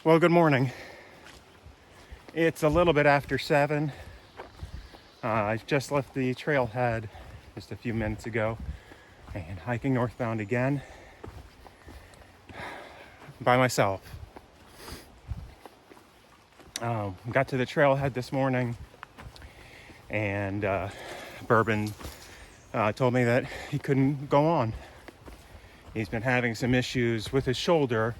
Well, good morning. It's a little bit after 7. I just left the trailhead just a few minutes ago and hiking northbound again by myself. Got to the trailhead this morning and Bourbon told me that he couldn't go on. He's been having some issues with his shoulder,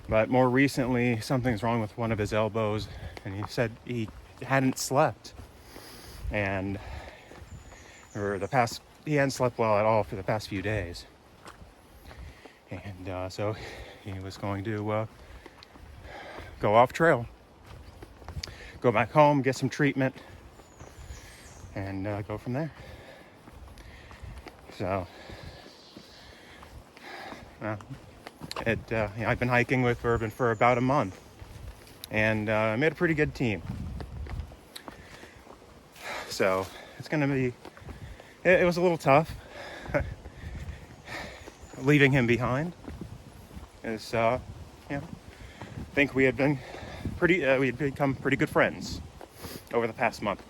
but more recently something's wrong with one of his elbows, and he said he hadn't slept. And he hadn't slept well at all for the past few days. And so he was going to go off trail, go back home, get some treatment, and go from there. So, I've been hiking with Bourbon for about a month, and I made a pretty good team. So it's going to be, it was a little tough leaving him behind. I think we had become pretty good friends over the past month.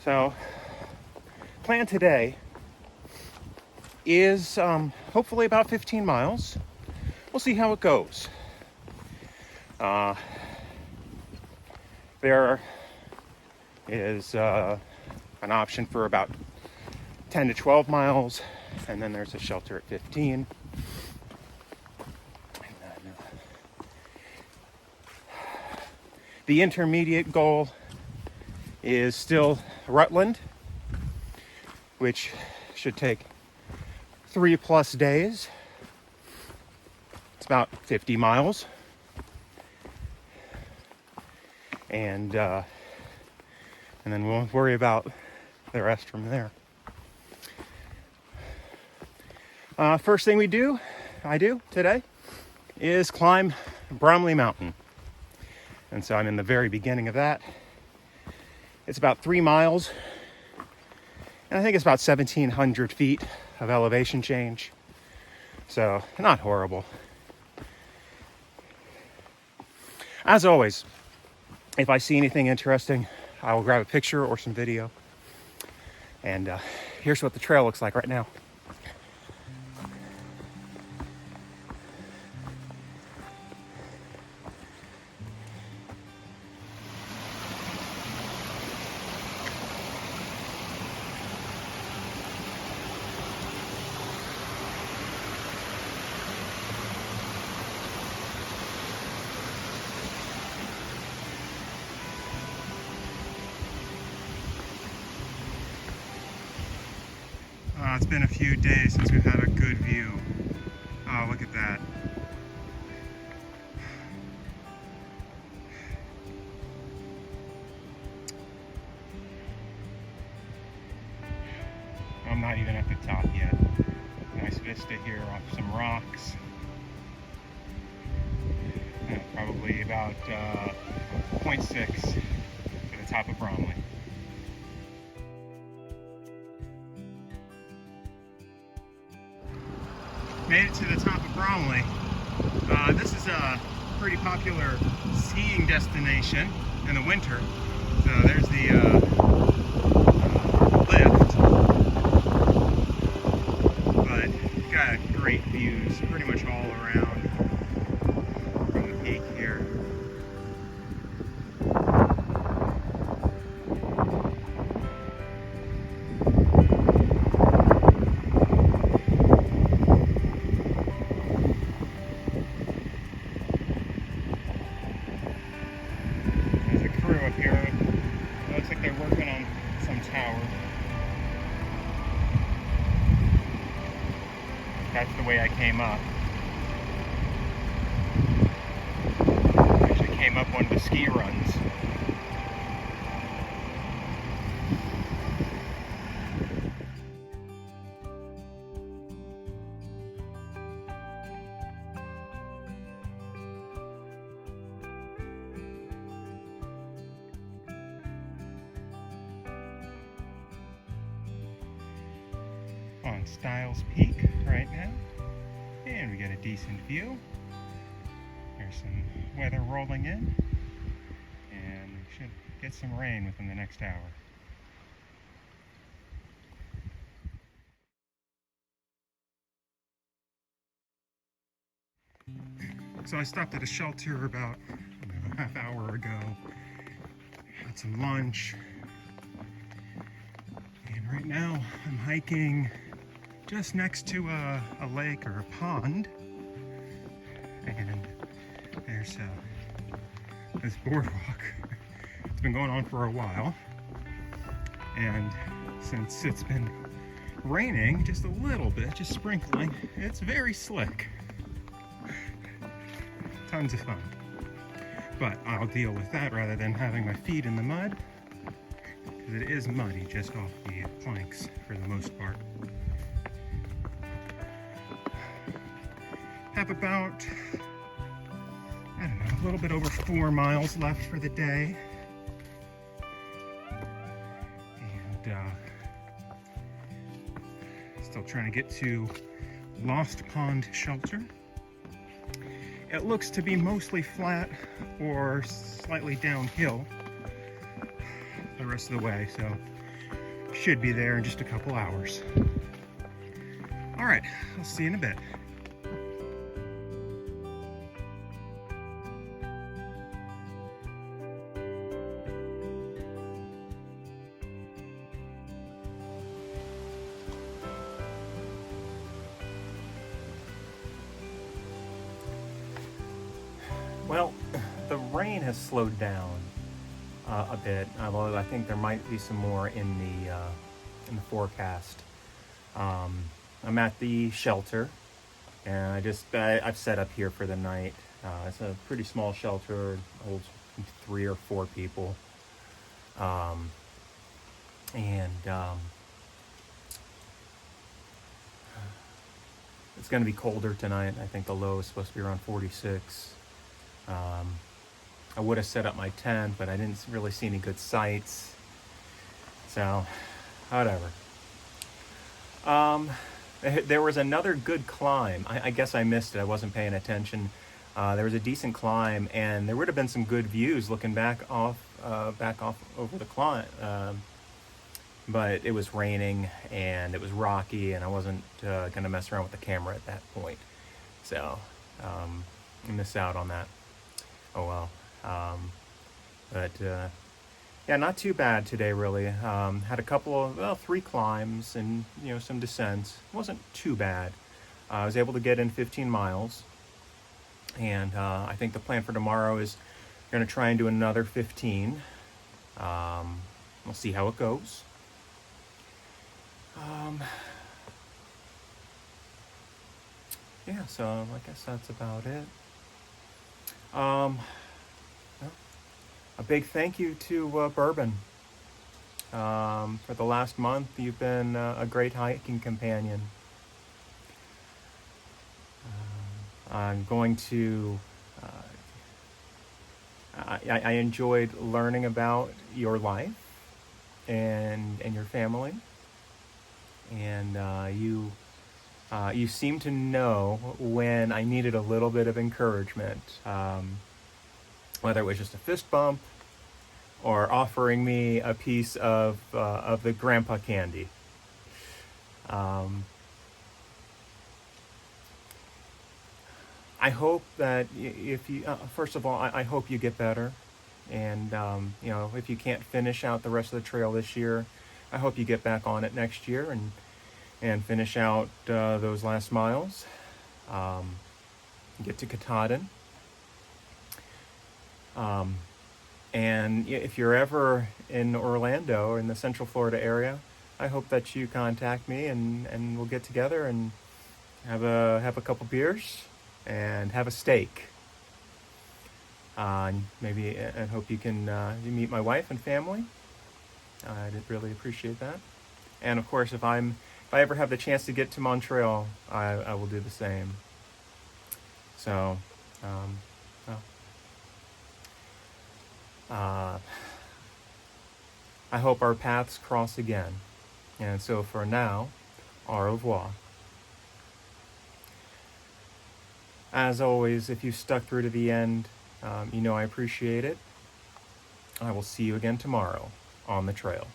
So, plan today is hopefully about 15 miles. We'll see how it goes. There is an option for about 10 to 12 miles, and then there's a shelter at 15. The intermediate goal is still Rutland, which should take 3+ days. It's about 50 miles. And then we'll worry about the rest from there. First thing I do today is climb Bromley Mountain. And so I'm in the very beginning of that. It's about 3 miles. And I think it's about 1,700 feet of elevation change. So not horrible. As always, if I see anything interesting, I will grab a picture or some video. And here's what the trail looks like right now. It's been a few days since we've had a good view. Oh, look at that. I'm not even at the top yet. Nice vista here off some rocks. Probably about 0.6 to the top of Bromley. Made it to the top of Bromley. This is a pretty popular skiing destination in the winter. So there's the lift. But got great views pretty much all around from the peak here. Up here. It looks like they're working on some tower. That's the way I came up. I actually came up one of the ski runs. On Styles Peak. right now, and we get a decent view. There's some weather rolling in, and we should get some rain within the next hour. So I stopped at a shelter about a half hour ago, had some lunch, and right now I'm hiking just next to a lake or a pond, and there's this boardwalk. It's been going on for a while, and since it's been raining just a little bit, just sprinkling, it's very slick. Tons of fun. But I'll deal with that rather than having my feet in the mud, because it is muddy just off the planks for the most part. Have about, I don't know, a little bit over 4 miles left for the day. And still trying to get to Lost Pond Shelter. It looks to be mostly flat or slightly downhill the rest of the way, so should be there in just a couple hours. All right, I'll see you in a bit. Well, the rain has slowed down a bit, although I think there might be some more in the forecast. I'm at the shelter, and I've set up here for the night. It's a pretty small shelter, holds 3 or 4 people, and it's going to be colder tonight. I think the low is supposed to be around 46. I would have set up my tent, but I didn't really see any good sights, so whatever. There was another good climb. I guess I missed it. I wasn't paying attention. There was a decent climb, and there would have been some good views looking back off over the climb. But it was raining and it was rocky, and I wasn't going to mess around with the camera at that point. So I missed out on that. Oh well. But yeah, not too bad today really. Had a couple of 3 climbs and some descents. It wasn't too bad. I was able to get in 15 miles, and I think the plan for tomorrow is going to try and do another 15. We'll see how it goes. Yeah, so I guess that's about it. A big thank you to Bourbon. For the last month, you've been a great hiking companion. I'm going to... I enjoyed learning about your life and your family. And you seem to know when I needed a little bit of encouragement, whether it was just a fist bump or offering me a piece of the grandpa candy. I hope that if you, first of all, I hope you get better, and if you can't finish out the rest of the trail this year, I hope you get back on it next year and finish out those last miles. Get to Katahdin. And if you're ever in Orlando or in the Central Florida area, I hope that you contact me and we'll get together and have a couple beers and have a steak. Maybe I hope you can meet my wife and family. I'd really appreciate that. And of course, if I ever have the chance to get to Montreal, I will do the same. So, I hope our paths cross again. And so for now, au revoir. As always, if you stuck through to the end, you know I appreciate it. I will see you again tomorrow on the trail.